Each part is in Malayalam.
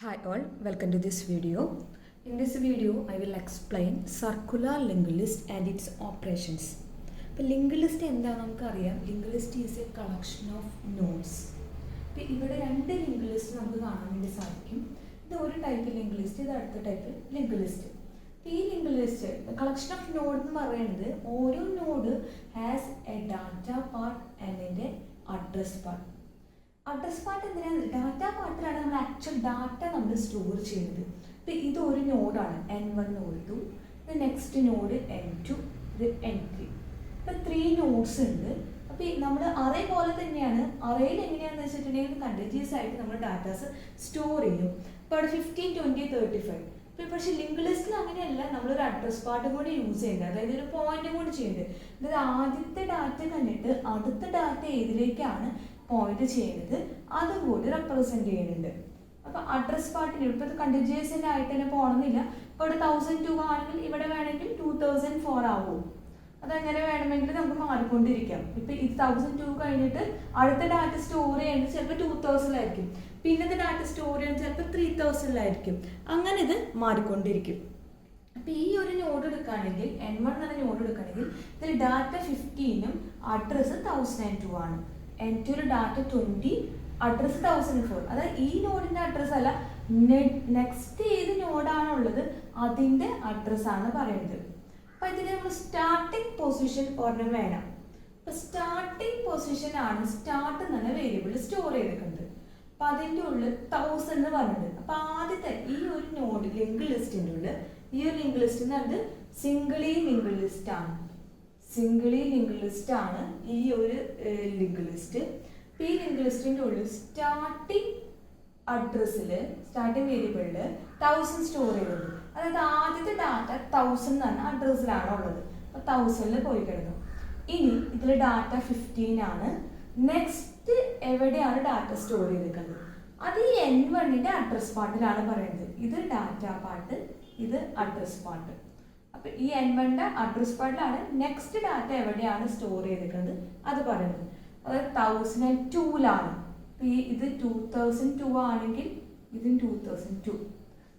Hi all, welcome to this video. In this video, I will explain circular linked list and its operations. Linked list എന്താണെന്ന് linked list is a collection of nodes. ഇവിടെ രണ്ട് linked list നമുക്ക് കാണാൻ വേണ്ടി സാധിക്കും. ഇത് ഒരു ടൈപ്പ് linked list, ഇത് അടുത്ത ടൈപ്പ് linked list. ഈ linked list collection of node എന്ന് പറയുന്നത് ഓരോ node has a data part and a address part. Address part എന്തിനാണ്? ഡാറ്റ പാർട്ടിലാണ് നമ്മൾ ആക്ച്വൽ ഡാറ്റ നമ്മൾ സ്റ്റോർ ചെയ്യുന്നത്. ഇപ്പം ഇത് ഒരു നോഡാണ് N1 നോഡ് 2, ഇത് നെക്സ്റ്റ് നോഡ് N2, ഇത് N3. ഇപ്പം 3 നോഡ്സ് ഉണ്ട്. അപ്പോൾ നമ്മൾ അറേ പോലെ തന്നെയാണ്. അറേയിൽ എങ്ങനെയാണെന്ന് വെച്ചിട്ടുണ്ടെങ്കിൽ കണ്ടിന്യൂസ് ആയിട്ട് നമ്മൾ ഡാറ്റാസ് സ്റ്റോർ ചെയ്യും. ഇപ്പോൾ അവിടെ 15, 20, 35. ഇപ്പോൾ പക്ഷേ ലിങ്ക് ലിസ്റ്റിൽ അങ്ങനെയല്ല, നമ്മളൊരു അഡ്രസ് പാർട്ടും കൂടി യൂസ് ചെയ്യുന്നുണ്ട്, അതായത് ഒരു പോയിന്റും കൂടി ചെയ്യുന്നുണ്ട്. അതായത് ആദ്യത്തെ ഡാറ്റ കണ്ടിട്ട് അടുത്ത ഡാറ്റ ഏതിലേക്കാണ് പോയിന്റ് ചെയ്യുന്നത് അതും കൂടി റെപ്രസെന്റ് ചെയ്യുന്നുണ്ട്. അപ്പോൾ അഡ്രസ് പാർട്ടിന് ഇപ്പോൾ കണ്ടിന്യൂസിൻ്റെ ആയിട്ട് തന്നെ പോകണമെന്നില്ല. ഇപ്പോൾ ഇവിടെ 1002 ആണെങ്കിൽ ഇവിടെ വേണമെങ്കിൽ 2004 ആവും. അതെങ്ങനെ വേണമെങ്കിൽ നമുക്ക് മാറിക്കൊണ്ടിരിക്കാം. ഇപ്പം ഇത് 1002 കഴിഞ്ഞിട്ട് അടുത്ത ഡാറ്റ സ്റ്റോർ ചെയ്യുന്നത് ചിലപ്പോൾ 2000 പിന്നത്തെ ഡാറ്റ സ്റ്റോർ ചെയ്യുന്നത് ചിലപ്പോൾ 3000 അങ്ങനെ ഇത് മാറിക്കൊണ്ടിരിക്കും. അപ്പം ഈ ഒരു നോഡ് എടുക്കുകയാണെങ്കിൽ N1 എന്ന നോഡ് എടുക്കുകയാണെങ്കിൽ ഇതിൽ ഡാറ്റ 15 അഡ്രസ്സ് 1002 ആണ്. N2 data 20, address 1004. അതായത് ഈ നോഡിൻ്റെ അഡ്രസ്സ് അല്ല, നെക്സ്റ്റ് ഏത് നോഡാണുള്ളത് അതിൻ്റെ അഡ്രസ്സാണ് പറയുന്നത്. അപ്പോൾ ഇതിന് നമ്മൾ സ്റ്റാർട്ടിംഗ് പൊസിഷൻ ഒരെണ്ണം വേണം. അപ്പോൾ സ്റ്റാർട്ടിംഗ് പൊസിഷൻ ആണ് സ്റ്റാർട്ട് എന്നുള്ള വേരിയബിൾ സ്റ്റോർ ചെയ്തിട്ടുണ്ട്. അപ്പോൾ അതിൻ്റെ ഉള്ളിൽ 1000 എന്ന് പറഞ്ഞിട്ടുണ്ട്. അപ്പോൾ ആദ്യത്തെ ഈ ഒരു നോഡ് ലിങ്ക് ലിസ്റ്റിൻ്റെ ഉള്ളിൽ ഈ ഒരു ലിങ്ക് ലിസ്റ്റ് എന്ന് പറഞ്ഞത് സിംഗിളി ലിങ്ക് ലിസ്റ്റ് ആണ്. സിംഗിളി ലിങ്ക് ലിസ്റ്റ് ആണ് ഈ ഒരു ലിങ്ക് ലിസ്റ്റ്. ഈ ലിങ്ക് ലിസ്റ്റിൻ്റെ ഉള്ളിൽ സ്റ്റാർട്ടിംഗ് അഡ്രസ്സിൽ സ്റ്റാർട്ടിംഗ് വേരിയബിളിൽ 1000 സ്റ്റോർ ചെയ്തിട്ടുണ്ട്. അതായത് ആദ്യത്തെ ഡാറ്റ 1000 എന്ന് പറഞ്ഞ അഡ്രസ്സിലാണ് ഉള്ളത്. അപ്പോൾ 1000 പോയി കിടന്നു. ഇനി ഇതിൽ ഡാറ്റ 15 ആണ്. നെക്സ്റ്റ് എവിടെയാണ് ഡാറ്റ സ്റ്റോർ ചെയ്തിരിക്കുന്നത്? അത് ഈ N1ൻ്റെ അഡ്രസ് പാർട്ടിലാണ് പറയുന്നത്. ഇത് ഡാറ്റ പാർട്ട്, ഇത് അഡ്രസ് പാർട്ട്. അപ്പോൾ ഈ N1ൻ്റെ അഡ്രസ് പാർട്ടിലാണ് നെക്സ്റ്റ് ഡാറ്റ എവിടെയാണ് സ്റ്റോർ ചെയ്തിരിക്കുന്നത് അത് പറയുന്നത്. അതായത് 1002ലാണ്. ഇത് 2002 ആണെങ്കിൽ ഇതും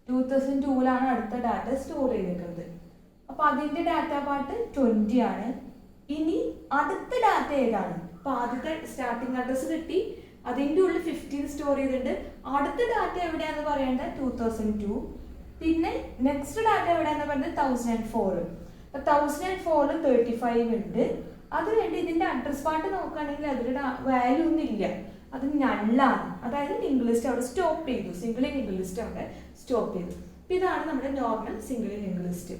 2002ലാണ് അടുത്ത ഡാറ്റ സ്റ്റോർ ചെയ്തിരിക്കുന്നത്. അപ്പോൾ അതിൻ്റെ ഡാറ്റ പാർട്ട് 20 ആണ്. ഇനി അടുത്ത ഡാറ്റ ഏതാണ്? അപ്പോൾ ആദ്യത്തെ സ്റ്റാർട്ടിംഗ് അഡ്രസ്സ് കിട്ടി, അതിൻ്റെ ഉള്ളിൽ 15 സ്റ്റോർ ചെയ്തിട്ടുണ്ട്. അടുത്ത ഡാറ്റ എവിടെയാണെന്ന് പറയേണ്ടത് 2002. പിന്നെ നെക്സ്റ്റ് ഡാറ്റ എവിടെയാണെന്ന് പറയുന്നത് 1004. അപ്പോൾ 1004 35 ഉണ്ട്. അത് വേണ്ടി ഇതിൻ്റെ അഡ്രസ് പാർട്ട് നോക്കുകയാണെങ്കിൽ അതിൽ വാല്യൂ ഒന്നും ഇല്ല, അത് നള്ളാണ്. അതായത് ലിങ്ക് ലിസ്റ്റ് അവിടെ സ്റ്റോപ്പ് ചെയ്തു, സിംഗിൾ ലിങ്ക് ലിസ്റ്റ് അവിടെ സ്റ്റോപ്പ് ചെയ്തു. അപ്പോൾ ഇതാണ് നമ്മുടെ നോർമൽ സിംഗിൾ ലിങ്ക് ലിസ്റ്റ്.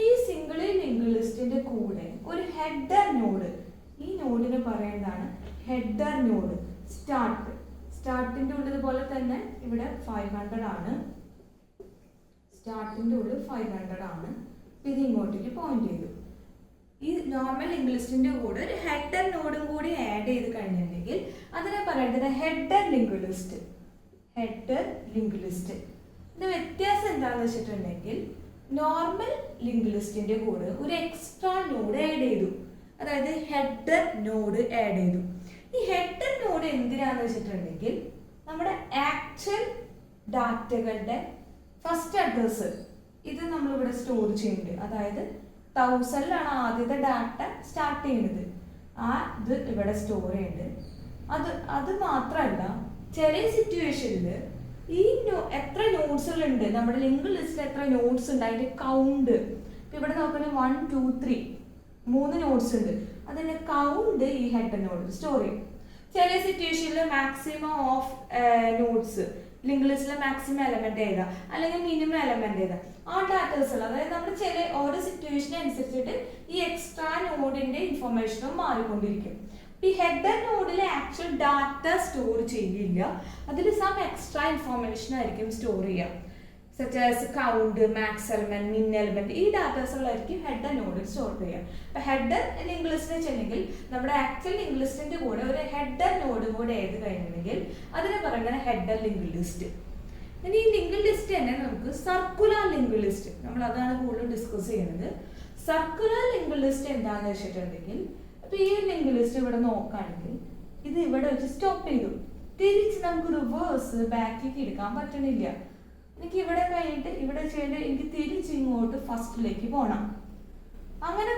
ഈ സിംഗിൾ ലിങ്ക് ലിസ്റ്റിൻ്റെ കൂടെ ഒരു ഹെഡർ നോഡ്, ഈ നോഡിന് പറയുന്നതാണ് ഹെഡർ നോഡ്. സ്റ്റാർട്ടിൻ്റെ ഉള്ളിൽ പോലെ തന്നെ ഇവിടെ 500 ആണ്. സ്റ്റാർട്ടിൻ്റെ ഉള്ളിൽ 500 ആണ്. ഇത് ഇങ്ങോട്ടേക്ക് പോയിന്റ് ചെയ്തു. ഈ നോർമൽ ലിങ്ക് ലിസ്റ്റിൻ്റെ കൂടെ ഒരു ഹെഡർ നോഡും കൂടി ആഡ് ചെയ്ത് കഴിഞ്ഞിട്ടുണ്ടെങ്കിൽ അതിനെ പറയുന്നത് header link list. Header link list ഇതിൻ്റെ വ്യത്യാസം എന്താണെന്ന് വെച്ചിട്ടുണ്ടെങ്കിൽ നോർമൽ ലിങ്ക് ലിസ്റ്റിൻ്റെ കൂടെ ഒരു എക്സ്ട്രാ നോഡ് ആഡ് ചെയ്തു, അതായത് ഹെഡർ നോഡ് ആഡ് ചെയ്തു. ഈ ഹെഡർ നോഡ് എന്തിനാണെന്ന് വെച്ചിട്ടുണ്ടെങ്കിൽ നമ്മുടെ ആക്ച്വൽ ഡാറ്റകളുടെ ഫസ്റ്റ് അഡ്രസ്സ് ഇത് നമ്മളിവിടെ സ്റ്റോർ ചെയ്യുന്നുണ്ട്. അതായത് 1000ലാണ് ആദ്യത്തെ ഡാറ്റ സ്റ്റാർട്ട് ചെയ്യുന്നത്. ഇത് ഇവിടെ സ്റ്റോർ ചെയ്യുന്നുണ്ട്. അത് മാത്രമല്ല, ചില സിറ്റുവേഷനിൽ ഈ എത്ര നോട്ട്സുകളുണ്ട് നമ്മുടെ ലിങ്ക് ലിസ്റ്റിൽ, എത്ര നോട്ട്സ് ഉണ്ട് അതിൻ്റെ കൗണ്ട്. ഇപ്പം ഇവിടെ നോക്കുകയാണെങ്കിൽ 1, 2, 3 3 നോട്ട്സ് ഉണ്ട്. അതിൻ്റെ കൗണ്ട് ഈ ഹെഡർ നോഡ് സ്റ്റോർ ചെയ്യും. ചില സിറ്റുവേഷനിൽ മാക്സിമം ഓഫ് നോട്ട്സ്, ലിങ്ക് ലിസ്റ്റിലെ മാക്സിമം എലമെന്റ് ഏതാ അല്ലെങ്കിൽ മിനിമം എലമെന്റ് ഏതാ ആ ഡാറ്റാസ് ഉള്ളത്. അതായത് നമ്മൾ ചില ഓരോ സിറ്റുവേഷനെ അനുസരിച്ചിട്ട് ഈ എക്സ്ട്രാ നോഡിന്റെ ഇൻഫർമേഷനും മാറിക്കൊണ്ടിരിക്കും. ഈ ഹെഡർ നോഡിൽ ആക്ച്വൽ ഡാറ്റ സ്റ്റോർ ചെയ്യില്ല, അതിൽ സം എക്സ്ട്രാ ഇൻഫർമേഷൻ ആയിരിക്കും സ്റ്റോർ ചെയ്യുക. Such as count, max element, min element, ഈ ഡാറ്റാസുകളായിരിക്കും ഹെഡർ നോഡിൽ സ്റ്റോർ ചെയ്യുക. അപ്പോൾ ഹെഡർ ലിങ്ക് ലിസ്റ്റ് വെച്ചിട്ടുണ്ടെങ്കിൽ നമ്മുടെ ആക്ച്വൽ ലിങ്ക് ലിസ്റ്റിന്റെ കൂടെ ഒരു ഹെഡർ നോഡ് കൂടെ ഏത് കഴിഞ്ഞിട്ടുണ്ടെങ്കിൽ അതിനെ പറയുന്നത് ഹെഡർ ലിങ്ക് ലിസ്റ്റ്. ഇനി ഈ ലിങ്ക് ലിസ്റ്റ് തന്നെ നമുക്ക് സർക്കുലർ ലിങ്ക് ലിസ്റ്റ്, നമ്മൾ അതാണ് കൂടുതൽ ഡിസ്കസ് ചെയ്യുന്നത്. സർക്കുലർ ലിങ്ക് ലിസ്റ്റ് എന്താണെന്ന് വെച്ചിട്ടുണ്ടെങ്കിൽ അപ്പോൾ ഈ ലിങ്ക് ലിസ്റ്റ് ഇവിടെ നോക്കുകയാണെങ്കിൽ ഇത് ഇവിടെ വെച്ച് സ്റ്റോപ്പ് ചെയ്തു. തിരിച്ച് നമുക്ക് റിവേഴ്സ് ബാക്കിലേക്ക് എടുക്കാൻ പറ്റണില്ല. എനിക്ക് ഇവിടെ കഴിഞ്ഞിട്ട് ഇവിടെ ചെയ്യേണ്ടത് എനിക്ക് തിരിച്ച് ഇങ്ങോട്ട് ഫസ്റ്റിലേക്ക് പോകണം. അങ്ങനെ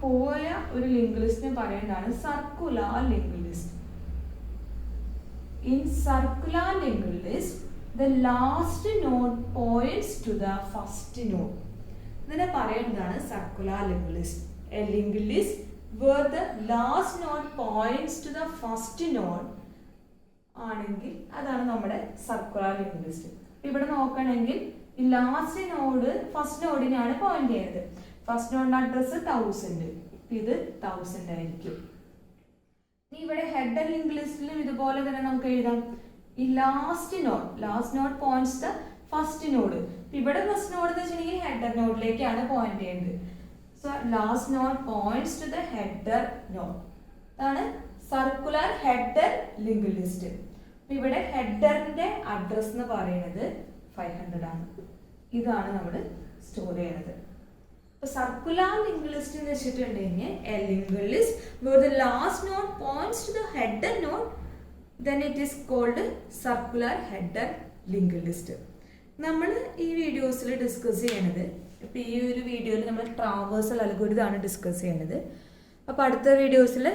പോയ ഒരു ലിങ്ക് ലിസ്റ്റിനെ പറയുന്നതാണ് circular link list. In circular linked list, the last node points to the first node. ഇതിനെ പറയുന്നതാണ് circular link list. A linked list where the last node points to the first node ആണെങ്കിൽ അതാണ് നമ്മുടെ സർക്കുലർ ലിങ്ക് ലിസ്റ്റ്. ഇവിടെ നോക്കണമെങ്കിൽ ഈ ലാസ്റ്റ് നോഡ് ഫസ്റ്റ് നോഡിനാണ് പോയിന്റ് ചെയ്യുന്നത്. ഫസ്റ്റ് നോഡിന്റെ അഡ്രസ് 1000, ഇത് 1000 ആയിരിക്കും. ഇനി ഇവിടെ ഹെഡർ ലിങ്ക് ലിസ്റ്റിലും ഇതുപോലെ തന്നെ നമുക്ക് എഴുതാം. ഈ last node points the first node. ഇവിടെ ഫസ്റ്റ് നോഡ് എന്ന് വെച്ചിട്ടുണ്ടെങ്കിൽ ഹെഡർ നോഡിലേക്കാണ് പോയിന്റ് ചെയ്യുന്നത്. So last node points to the header node. അതാണ് സർക്കുലർ ഹെഡർ ലിങ്ക് ലിസ്റ്റ്. ഇവിടെ ഹെഡറിന്റെ അഡ്രസ് എന്ന് പറയുന്നത് 500 ആണ്. ഇതാണ് നമ്മൾ സ്റ്റോർ ചെയ്യുന്നത്. സർക്കുലർ ലിങ്ക് ലിസ്റ്റ് എന്ന് വെച്ചിട്ടുണ്ടെങ്കിൽ A link list where the last node points to the header node, then it is called circular header linked list. നമ്മൾ ഈ വീഡിയോസിൽ ഡിസ്കസ് ചെയ്യണത്, ഇപ്പോൾ ഈ ഒരു വീഡിയോയിൽ നമ്മൾ ട്രാവേഴ്സൽ അൽഗോരിതം ഡിസ്കസ് ചെയ്യണത്. അപ്പോൾ അടുത്ത വീഡിയോസിൽ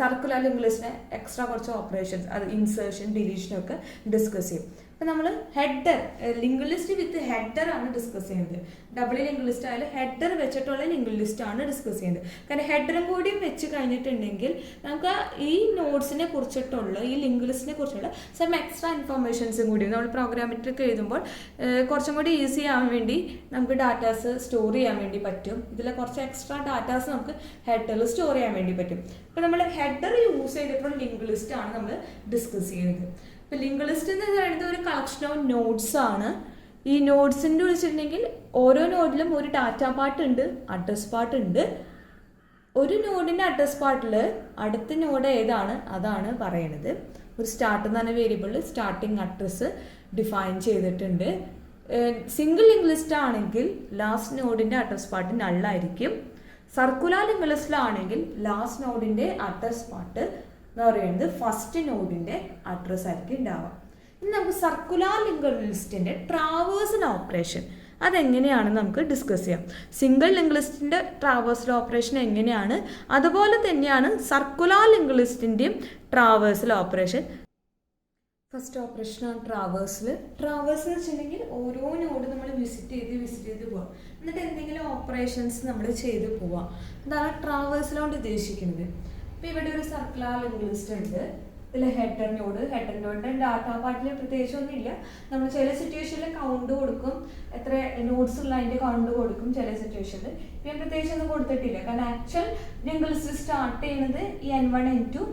സർക്കുലർ ലിങ്ക് ലിസ്റ്റിന് എക്സ്ട്രാ കുറച്ച് ഓപ്പറേഷൻസ്, അത് ഇൻസേർഷൻ ഡിലീഷനൊക്കെ ഡിസ്കസ് ചെയ്യും. അപ്പോൾ നമ്മൾ header link list with header ആണ് ഡിസ്കസ് ചെയ്യുന്നത്. ഡബിൾ ലിങ്ക് ലിസ്റ്റ് ആയാലും ഹെഡർ വെച്ചിട്ടുള്ള ലിങ്ക് ലിസ്റ്റ് ആണ് ഡിസ്കസ് ചെയ്യുന്നത്. കാരണം ഹെഡറും കൂടിയും വെച്ച് കഴിഞ്ഞിട്ടുണ്ടെങ്കിൽ നമുക്ക് ഈ നോട്ട്സിനെ കുറിച്ചിട്ടുള്ള ഈ ലിങ്ക് ലിസ്റ്റിനെ കുറിച്ചുള്ള സം എക്സ്ട്രാ ഇൻഫർമേഷൻസും കൂടി നമ്മൾ പ്രോഗ്രാമിറ്റൊക്കെ എഴുതുമ്പോൾ കുറച്ചും കൂടി ഈസി ആവാൻ വേണ്ടി നമുക്ക് ഡാറ്റാസ് സ്റ്റോർ ചെയ്യാൻ വേണ്ടി പറ്റും. ഇതിൽ കുറച്ച് എക്സ്ട്രാ ഡാറ്റാസ് നമുക്ക് ഹെഡറിൽ സ്റ്റോർ ചെയ്യാൻ വേണ്ടി പറ്റും. അപ്പോൾ നമ്മൾ ഹെഡർ യൂസ് ചെയ്തിട്ടുള്ള ലിങ്ക് ലിസ്റ്റ് ആണ് നമ്മൾ ഡിസ്കസ് ചെയ്യുന്നത്. ഇപ്പോൾ ലിങ്ക് ലിസ്റ്റ് എന്ന് പറയുന്നത് ഒരു കളക്ഷൻ ഓഫ് നോട്ട്സ് ആണ്. ഈ നോട്ട്സിൻ്റെ വെച്ചിട്ടുണ്ടെങ്കിൽ ഓരോ നോഡിലും ഒരു ഡാറ്റ പാർട്ട് ഉണ്ട്, അഡ്രസ് പാർട്ട് ഉണ്ട്. ഒരു നോഡിൻ്റെ അഡ്രസ് പാർട്ടിൽ അടുത്ത നോഡ് ഏതാണ് അതാണ് പറയണത്. ഒരു സ്റ്റാർട്ട് എന്ന് പറഞ്ഞ വേരിയബിളിൽ സ്റ്റാർട്ടിങ് അഡ്രസ്സ് ഡിഫൈൻ ചെയ്തിട്ടുണ്ട്. സിംഗിൾ ലിങ്ക് ലിസ്റ്റ് ആണെങ്കിൽ ലാസ്റ്റ് നോഡിൻ്റെ അഡ്രസ് പാർട്ട് നള്ളായിരിക്കും. സർക്കുലർ ലിങ്ക് ലിസ്റ്റിലാണെങ്കിൽ ലാസ്റ്റ് നോഡിൻ്റെ അഡ്രസ് പാർട്ട് എന്ന് പറയുന്നത് ഫസ്റ്റ് നോഡിൻ്റെ അഡ്രസ് ആയിരിക്കും ഉണ്ടാവുക. ഇനി നമുക്ക് സർക്കുലർ ലിങ്ക് ലിസ്റ്റിൻ്റെ ട്രാവേഴ്സൽ ഓപ്പറേഷൻ അതെങ്ങനെയാണെന്ന് നമുക്ക് ഡിസ്കസ് ചെയ്യാം. സിംഗിൾ ലിങ്ക് ലിസ്റ്റിൻ്റെ ട്രാവേഴ്സൽ ഓപ്പറേഷൻ എങ്ങനെയാണ്, അതുപോലെ തന്നെയാണ് സർക്കുലർ ലിങ്ക് ലിസ്റ്റിൻ്റെയും ട്രാവേഴ്സൽ ഓപ്പറേഷൻ. ഫസ്റ്റ് ഓപ്പറേഷനാണ് ട്രാവേഴ്സൽ. ട്രാവേഴ്സ് എന്ന് വെച്ചിട്ടുണ്ടെങ്കിൽ ഓരോ നോഡ് നമ്മൾ വിസിറ്റ് ചെയ്ത് പോവാം. എന്നിട്ട് എന്തെങ്കിലും ഓപ്പറേഷൻസ് നമ്മൾ ചെയ്ത് പോവാം. അതാണ് ട്രാവേഴ്സലോട് ഉദ്ദേശിക്കുന്നത്. ഇപ്പോൾ ഇവിടെ ഒരു സർക്കുലർ ലിങ്ക് ലിസ്റ്റ് ഉണ്ട്. ഇതിൽ ഹെഡർ നോഡിൻ്റെ ഡാറ്റാ പാർട്ടിൽ പ്രത്യേകിച്ചൊന്നുമില്ല. നമ്മൾ ചില സിറ്റുവേഷനിൽ കൗണ്ട് കൊടുക്കും, എത്ര നോട്ട്സ് ഉള്ള അതിൻ്റെ കൗണ്ട് കൊടുക്കും ചില സിറ്റുവേഷനിൽ. ഇപ്പം പ്രത്യേകിച്ചൊന്നും കൊടുത്തിട്ടില്ല. കാരണം ആക്ച്വൽ ലിങ്ക് ലിസ്റ്റ് സ്റ്റാർട്ട് ചെയ്യുന്നത് ഈ N1, N2,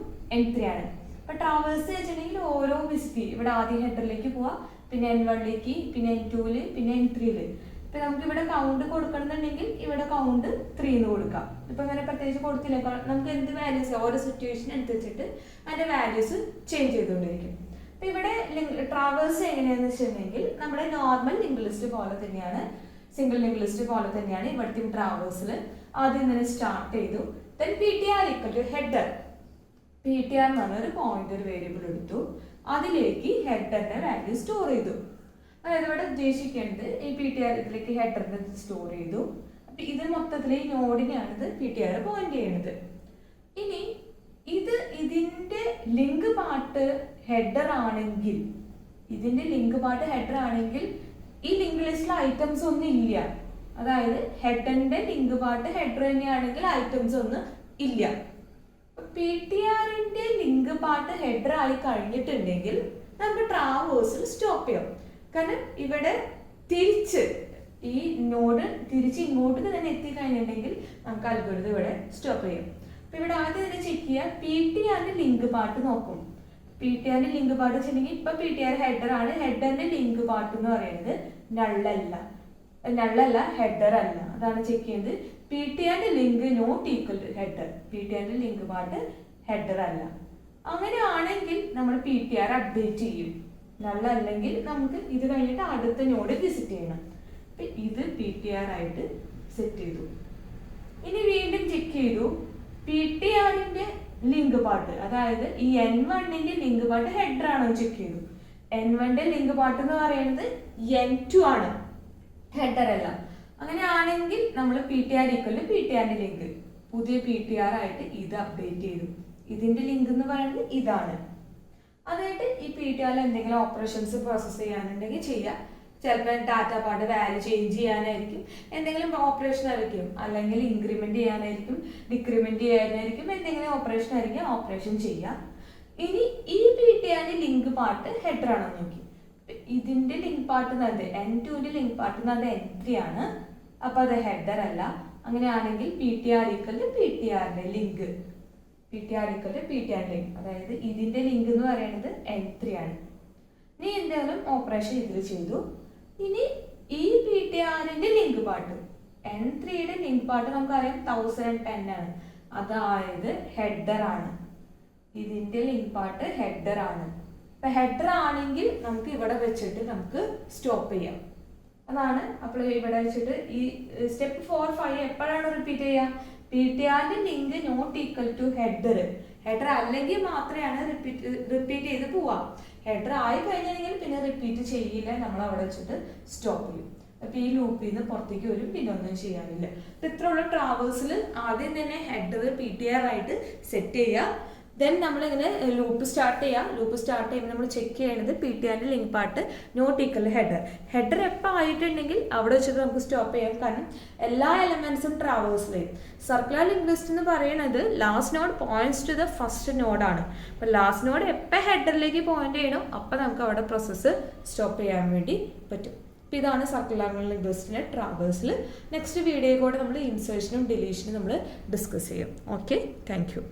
N3 ആണ്. അപ്പോൾ ട്രാവേഴ്സ് വെച്ചിട്ടുണ്ടെങ്കിൽ ഓരോ വിസിറ്റ് ഇവിടെ ആദ്യം ഹെഡറിലേക്ക് പോവാം, പിന്നെ N1ലേക്ക്, പിന്നെ N2ൽ, പിന്നെ N3ൽ. ഇപ്പം നമുക്കിവിടെ കൗണ്ട് കൊടുക്കണമെന്നുണ്ടെങ്കിൽ ഇവിടെ കൗണ്ട് 3 എന്ന് കൊടുക്കാം. ഇപ്പം അങ്ങനെ പ്രത്യേകിച്ച് കൊടുത്തില്ല. നമുക്ക് എന്ത് വാല്യൂസ് ഓരോ സിറ്റുവേഷൻ അനുസരിച്ചിട്ട് അതിൻ്റെ വാല്യൂസ് ചേഞ്ച് ചെയ്തുകൊണ്ടിരിക്കും. അപ്പം ഇവിടെ ട്രാവേഴ്സ് എങ്ങനെയാണെന്ന് വെച്ചിട്ടുണ്ടെങ്കിൽ നമ്മുടെ നോർമൽ ലിങ്ക് ലിസ്റ്റ് പോലെ തന്നെയാണ്, സിംഗിൾ ലിങ്ക് ലിസ്റ്റ് പോലെ തന്നെയാണ് ഇവിടുത്തെ ട്രാവേഴ്സിൽ. ആദ്യം തന്നെ സ്റ്റാർട്ട് ചെയ്തു. Then PTR = header. PTR എന്ന് പറഞ്ഞൊരു പോയിന്റർ വേരിയബിൾ എടുത്തു, അതിലേക്ക് ഹെഡറിൻ്റെ വാല്യൂ സ്റ്റോർ ചെയ്തു. അതായത് ഇവിടെ ഉദ്ദേശിക്കേണ്ടത് ഈ PTR ഇതിലേക്ക് ഹെഡറിൻ്റെ സ്റ്റോർ ചെയ്തു. അപ്പം ഇത് മൊത്തത്തിൽ ഈ നോഡിനെയാണ് PTR പോയിന്റ് ചെയ്യുന്നത്. ഇനി ഇതിൻ്റെ ലിങ്ക് പാർട്ട് ഹെഡർ ആണെങ്കിൽ ഈ ലിങ്ക് ലിസ്റ്റിൽ ഐറ്റംസ് ഒന്നും ഇല്ല. അതായത് ഹെഡറിൻ്റെ ലിങ്ക് പാർട്ട് ഹെഡർ തന്നെയാണെങ്കിൽ ഐറ്റംസ് ഒന്നും ഇല്ല. PTRന്റെ ലിങ്ക് പാർട്ട് ഹെഡർ ആയി കഴിഞ്ഞിട്ടുണ്ടെങ്കിൽ നമുക്ക് ട്രാവേഴ്സിൽ സ്റ്റോപ്പ് ചെയ്യാം. കാരണം ഇവിടെ തിരിച്ച് ഈ നോഡ് തിരിച്ച് ഇങ്ങോട്ട് തന്നെ എത്തിക്കഴിഞ്ഞിട്ടുണ്ടെങ്കിൽ നമുക്ക് അൽഗോരിതം ഇവിടെ സ്റ്റോപ്പ് ചെയ്യാം. അപ്പോൾ ഇവിടെ ആദ്യം തന്നെ ചെക്ക് ചെയ്യുക, PTRന്റെ ലിങ്ക് പാർട്ട് നോക്കും. PTRന്റെ ലിങ്ക് പാർട്ട് വെച്ചിട്ടുണ്ടെങ്കിൽ ഇപ്പം PTR ഹെഡർ ആണ്. ഹെഡറിന്റെ ലിങ്ക് പാർട്ട് എന്ന് പറയുന്നത് നള്ളല്ല ഹെഡർ അല്ല. അതാണ് ചെക്ക് ചെയ്യുന്നത്. PTRന്റെ link not equal to header. PTRന്റെ ലിങ്ക് പാർട്ട് ഹെഡർ അല്ല. അങ്ങനെയാണെങ്കിൽ നമ്മൾ PTR അപ്ഡേറ്റ് ചെയ്യും. നല്ലല്ലെങ്കിൽ നമുക്ക് ഇത് കഴിഞ്ഞിട്ട് അടുത്ത നോഡ് വിസിറ്റ് ചെയ്യണം. അപ്പം ഇത് PTR ആയിട്ട് സെറ്റ് ചെയ്തു. ഇനി വീണ്ടും ചെക്ക് ചെയ്തു, PTRന്റെ ലിങ്ക് പാർട്ട്, അതായത് ഈ N1ന്റെ ലിങ്ക് പാർട്ട് ഹെഡർ ആണോ ചെക്ക് ചെയ്തു. N1ന്റെ ലിങ്ക് പാർട്ട് എന്ന് പറയുന്നത് N2 ആണ്, ഹെഡർ അല്ല. അങ്ങനെ ആണെങ്കിൽ നമ്മൾ PTR ഈക്വൽ PTRന്റെ ലിങ്ക് പുതിയ PTR ആയിട്ട് ഇത് അപ്ഡേറ്റ് ചെയ്തു. ഇതിന്റെ ലിങ്ക് എന്ന് പറയുന്നത് ഇതാണ്. അതായിട്ട് ഈ PTR എന്തെങ്കിലും ഓപ്പറേഷൻസ് പ്രോസസ്സ് ചെയ്യാനുണ്ടെങ്കിൽ ചെയ്യാം. ചിലപ്പോൾ ഡാറ്റ പാർട്ട് വാല്യൂ ചേഞ്ച് ചെയ്യാനായിരിക്കും, എന്തെങ്കിലും ഓപ്പറേഷൻ ആയിരിക്കും, അല്ലെങ്കിൽ ഇൻക്രിമെന്റ് ചെയ്യാനായിരിക്കും, ഡിക്രിമെന്റ് ചെയ്യാനായിരിക്കും, എന്തെങ്കിലും ഓപ്പറേഷൻ ആയിരിക്കും, ഓപ്പറേഷൻ ചെയ്യാം. ഇനി ഈ PTRന്റെ ലിങ്ക് പാർട്ട് ഹെഡർ ആണെന്ന് നോക്കി. ഇതിന്റെ ലിങ്ക് പാർട്ട് എന്നത് N2ന്റെ ലിങ്ക് പാർട്ട് എന്നത് N3 ആണ്, അപ്പൊ അത് ഹെഡർ അല്ല. അങ്ങനെയാണെങ്കിൽ PTR ഈക്വൽ PTRന്റെ link, PTR equal PTR link, അതായത് ഇതിന്റെ ലിങ്ക് എന്ന് പറയുന്നത് N3 ആണ്. ഇനി എന്തെങ്കിലും ഓപ്പറേഷൻ ഇതിൽ ചെയ്തു. ഇനി ഈ PTRന്റെ ലിങ്ക് പാർട്ട് N3യുടെ ലിങ്ക് പാർട്ട് നമുക്കറിയാം 1010 ആണ്, അതായത് ഹെഡർ ആണ്. ഇതിന്റെ ലിങ്ക് പാർട്ട് ഹെഡർ ആണ്. അപ്പൊ ഹെഡർ ആണെങ്കിൽ നമുക്ക് ഇവിടെ വെച്ചിട്ട് നമുക്ക് സ്റ്റോപ്പ് ചെയ്യാം. അതാണ് അപ്പോൾ ഇവിടെ വെച്ചിട്ട് ഈ സ്റ്റെപ്പ് 4, 5 എപ്പോഴാണ് റിപ്പീറ്റ് ചെയ്യുക? PTRന്റെ link not equal to header. Header അല്ലെങ്കിൽ മാത്രമാണ് റിപ്പീറ്റ് ചെയ്ത് പോവാം. ഹെഡർ ആയി കഴിഞ്ഞെങ്കിൽ പിന്നെ റിപ്പീറ്റ് ചെയ്യില്ല, നമ്മൾ അവിടെ വെച്ചിട്ട് സ്റ്റോപ്പ് ചെയ്യും. അപ്പൊ ഈ ലൂപ്പിൽ നിന്ന് പുറത്തേക്ക് വരും, പിന്നെ ഒന്നും ചെയ്യാനില്ല. അപ്പൊ ഇത്രയുള്ള ട്രാവേഴ്സിൽ ആദ്യം തന്നെ ഹെഡർ PTR ആയിട്ട് സെറ്റ് ചെയ്യുക. ദെൻ നമ്മളിങ്ങനെ ലൂപ്പ് സ്റ്റാർട്ട് ചെയ്യാം. ലൂപ്പ് സ്റ്റാർട്ട് ചെയ്യുമ്പോൾ നമ്മൾ ചെക്ക് ചെയ്യണത് PTRന്റെ link part not equal header. Header എപ്പോൾ ആയിട്ടുണ്ടെങ്കിൽ അവിടെ വെച്ചിട്ട് നമുക്ക് സ്റ്റോപ്പ് ചെയ്യാം, കാരണം എല്ലാ എലമെന്റ്സും ട്രാവേഴ്സിലെയും. സർക്കുലർ ലിങ്ക് ലിസ്റ്റ് എന്ന് പറയുന്നത് last node points to the first നോഡാണ്. അപ്പോൾ ലാസ്റ്റ് നോഡ് എപ്പോൾ ഹെഡറിലേക്ക് പോയിന്റ് ചെയ്യണം അപ്പോൾ നമുക്ക് അവിടെ പ്രോസസ്സ് സ്റ്റോപ്പ് ചെയ്യാൻ വേണ്ടി പറ്റും. അപ്പോൾ ഇതാണ് സർക്കുലർ ലിങ്ക് ലിസ്റ്റിലെ ട്രാവേഴ്സിൽ. നെക്സ്റ്റ് വീഡിയോയിൽ കൂടെ നമ്മൾ ഇൻസേർഷനും ഡിലീഷനും നമ്മൾ ഡിസ്കസ് ചെയ്യും. Okay, thank you.